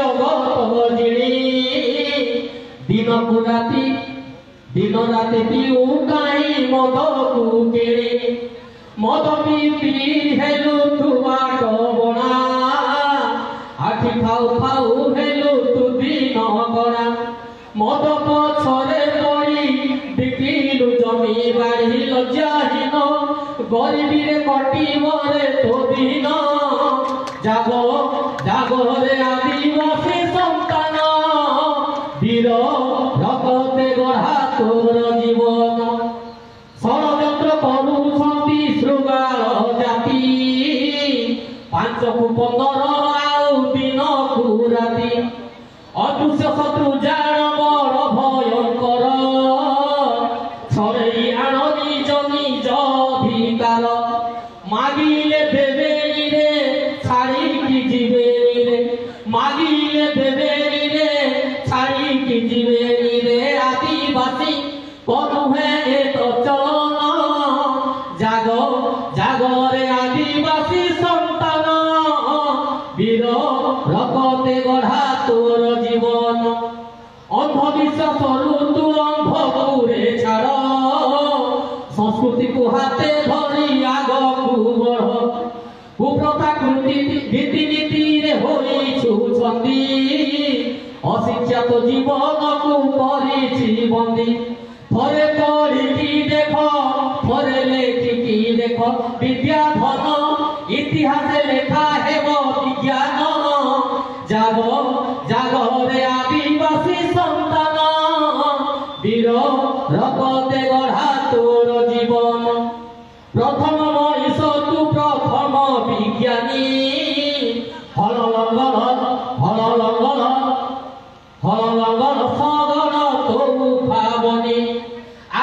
जगत जिणी दिन को राति दिन राति पिऊ काई मद को किणी मद पी हेलु तु बाट बणा आखि खाऊ खाऊ हेलु तु दिन गणा मद पछरे पड़ी बिकिलु जमी बाड़ी लज्जाहीन गरीबी रे कटिबरे तो दिन जागो जागो रे आदिवासी संतान वीर रगते गढ़ा तोर जीवन षड़यंत्र करुछंती शृगाल जाति 5 को 15 आउ दिन को राति अदृश्य शत्रु जान बड़ भयंकर छड़ई आण निज निज अधिकार मागिले देवेनी रे छाड़ी की जीवेनी रे मागिले देवेनी रे छाड़ी की जीवेनी रे आदिवासी कनु है एक चलन जागो जागो रे आदिवासी संतान वीर रगते गढ़ा तोर जीवन अंधविश्वास तू अंधपुरे छाड़ संस्कृति को हाथे धरी आग को बढ़ कुप्रथा रीति नीति रे होई छुछंदी अशिक्षित जीवन को परिछि बंदी थरे पढ़ी देख थरे लेखिकी देख विद्या धन इतिहास लेखा हेब विज्ञान जागो जागो रे आदिवासी संतान वीर रगते गढ़ा तोर जीवन प्रथम मनीष तू प्रथम विज्ञानी हल लंगल सगन तो भावनी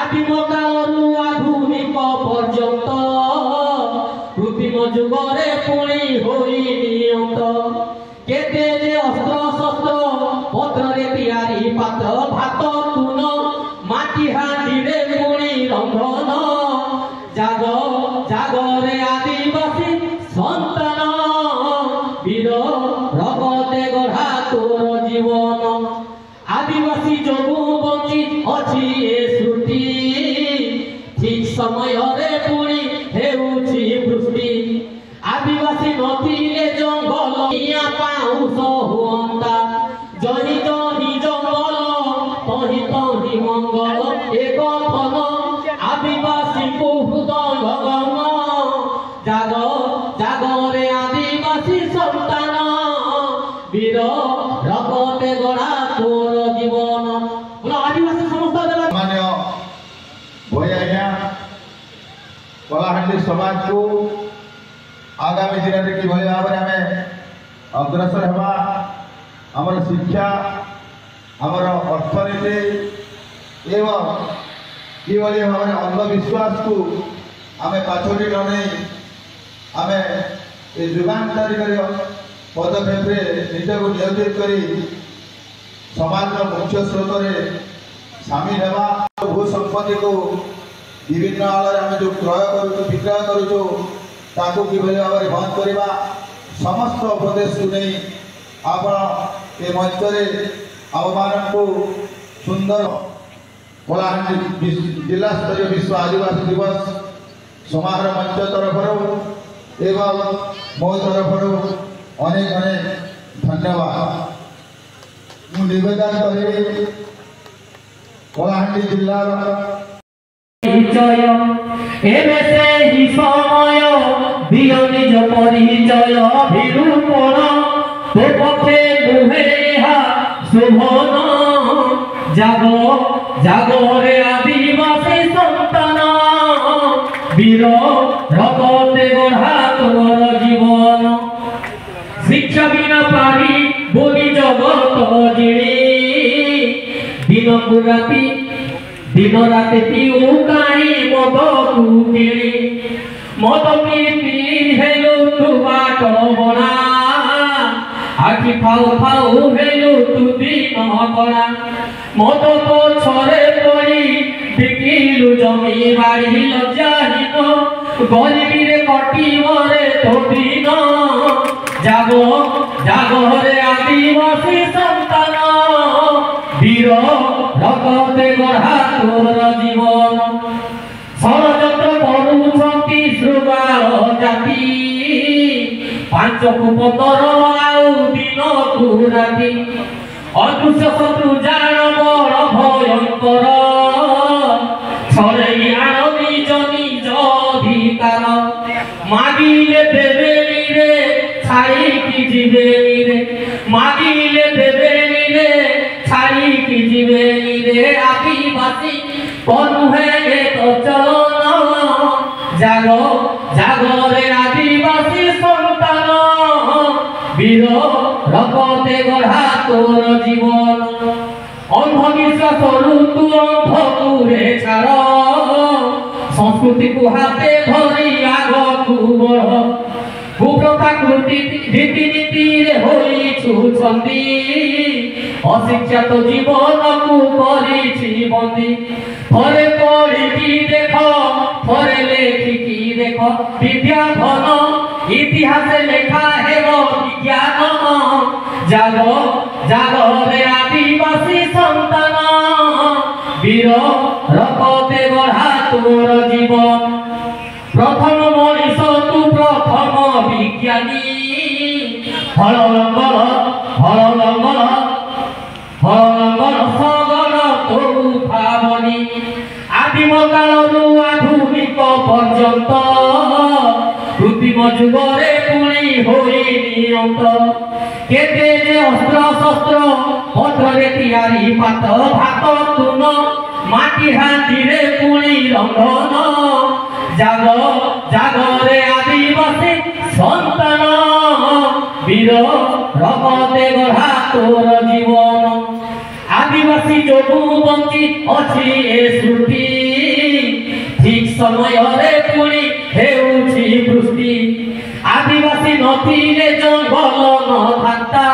आदिम कालरू आधुनिक पर्यंत कृत्रिम जुगरे पुणी होई नियंत केते जे अस्त्र शस्त्र पत्रे तैयारी पात्र भात तुन माटी हांडी रे पुणी रंधन जागो जागो रे आदिवासी संतान वीर रगते गढ़ा तोर जीवन आदिवासी जगु बंची अछि ए श्रुति ठीक समय रे पुणी हेउछि वृष्टि आदिवासी नथिले जंगल इया पाउस हुअंता जहि जहि जंगल तहि तहि मंगल एक थन आदिवासी को हृदय गगन जागो जागो रे आदिवासी संतान वीर रगते गढ़ा तोर जीवन बोला आदिवासी समस्त मान्य भई आज्ञा कलाहांडी समाज को आगामी दिन में किभली भाव में आम अग्रसर होगा आमर शिक्षा आमर अर्थनीति एवं किभली भाव में अंधविश्वास को आम पाछोटी न नहीं आम युगान्तरिक पदक्षेप निजक नियोजित कर समाज मुख्य स्रोत में सामिल होगा भू संपत्ति को विभिन्न आड़ आम जो क्रय करूँ विक्रय करूँ ताकू किभली भाव में बंद करवा समस्त उपदेश को नहीं आपण ए मंच आम को सुंदर कलाहांडी जिला स्तरीय विश्व आदिवासी दिवस समारोह मंच तरफ एवं मो तरफ अनेक अनेक धन्यवाद मु निवेदन करी कलाहांडी जिला एबे से ही समय दियो निज परिचय विरूपण तो पक्षे दुहेहा शुभन जागो जागो रे आदिवासी संतान वीर रगते गढ़ा तोर जीवन शिक्षा बिना पारी बोली जगत जिणी दिन को राति दिन राति पिऊ काई मद को किणी मद पी हेलु तु बाट बणा आखि खाऊ खाऊ हेलु तु दिन गणा मद पछरे पड़ी बिकिलु जमी बाड़ी लज्जाहीन गरीबी रे कटिबरे तो दिन जागो जागो रे आदिवासी গঢ়া তোর জীবন ষড়যন্ত্র କରୁଛନ୍ତି ଶୃଗାଳ ଜାତି ପାଞ୍ଚକୁ 15 ଆଉ ଦିନକୁ ରାତି ଅଦୃଶ୍ୟ ଶତ୍ରୁ ଜାଣ ବଡ଼ ଭୟଙ୍କର ଛଡ଼େଇ ଆଣ ନିଜ ନିଜ ଅଧିକାର ମାଗିଲେ ଦେବେନି ରେ ଛାଡ଼ିକି ଯିବେନି ରେ ମାଗିଲେ ଦେବେନି ରେ ଛାଡ଼ିକି ଯିବେନି ରେ ଆଦିବାସୀ କନୁহে তো চলন জাগ জাগরে আদিবাসী সন্তান বীর রক্তে গঢ়া তোর জীবন অন্ধবিশ্বাস ঋতু অন্ধকুরে ছাড় সংস্কৃতিକୁ হাতে ধরি আগକୁ বঢ় কুপ্রথাকৃতি রীতিনীতিরে হইছু ছন্দি অশিক্ষিত জীবনକୁ କରିছি বন্দী থরে পড়িকি দেখ থরে লেখিকি দেখ বিদ্যা ধন ইতিহাসে লেখা হেব বিজ্ঞান জাগ জাগরে আদিবাসী সন্তান বীর রক্তে গঢ়া তোর জীবন প্রথম মଣିষ তু প্রথম বিজ্ঞানী হল লঙ্গল সগণ তো ভাবনি আদিম কালରୁ আধুনিক পর্যন্ত কৃত্রিম যুগরে পুଣି ହୋଇନି অন্ত কেতে যে অস্ত্র শস্ত্র পথরে তিଆରି পাত ভাত তুন মাটি হাতিরে পুଣି রন্ধন জাগ জাগরে আদিবাসী সন্তান বীর রক্তে গঢ়া তোর জীবন আদিবাসী যোগু বঞ্চি অছি এ শ্রুতি ঠিক সমୟରେ পুଣି ହେଉଛି ବୃଷ୍ଟି ଆଦିବାସୀ ନଥିଲେ ଜଙ୍ଗଲ ନଥାନ୍ତା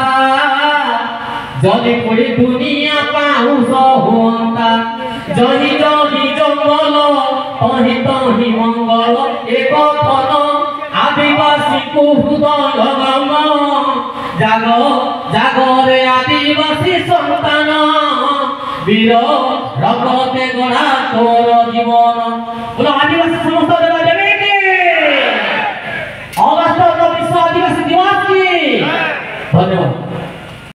ଯଦି ପୁଣି ଦୁନିଆ ପାଉଁଶ ହୁଅନ୍ତା ଜହି ଜହି ଜଙ୍ଗଲ ତହି ତହି ମଙ୍ଗଳ ଏକ ଧନ ଆଦିବାସୀକୁ ହୃଦୟ ଗମ জাগ জাগরে আদিবাসী সন্তান বীর রক্তে গঢ়া তোর জীবন বলো আদিবাসী সমস্ত দেবা দেবে কি অগস্ট 19 বিশ্ব আদিবাসী দিবস কি ধন্যবাদ।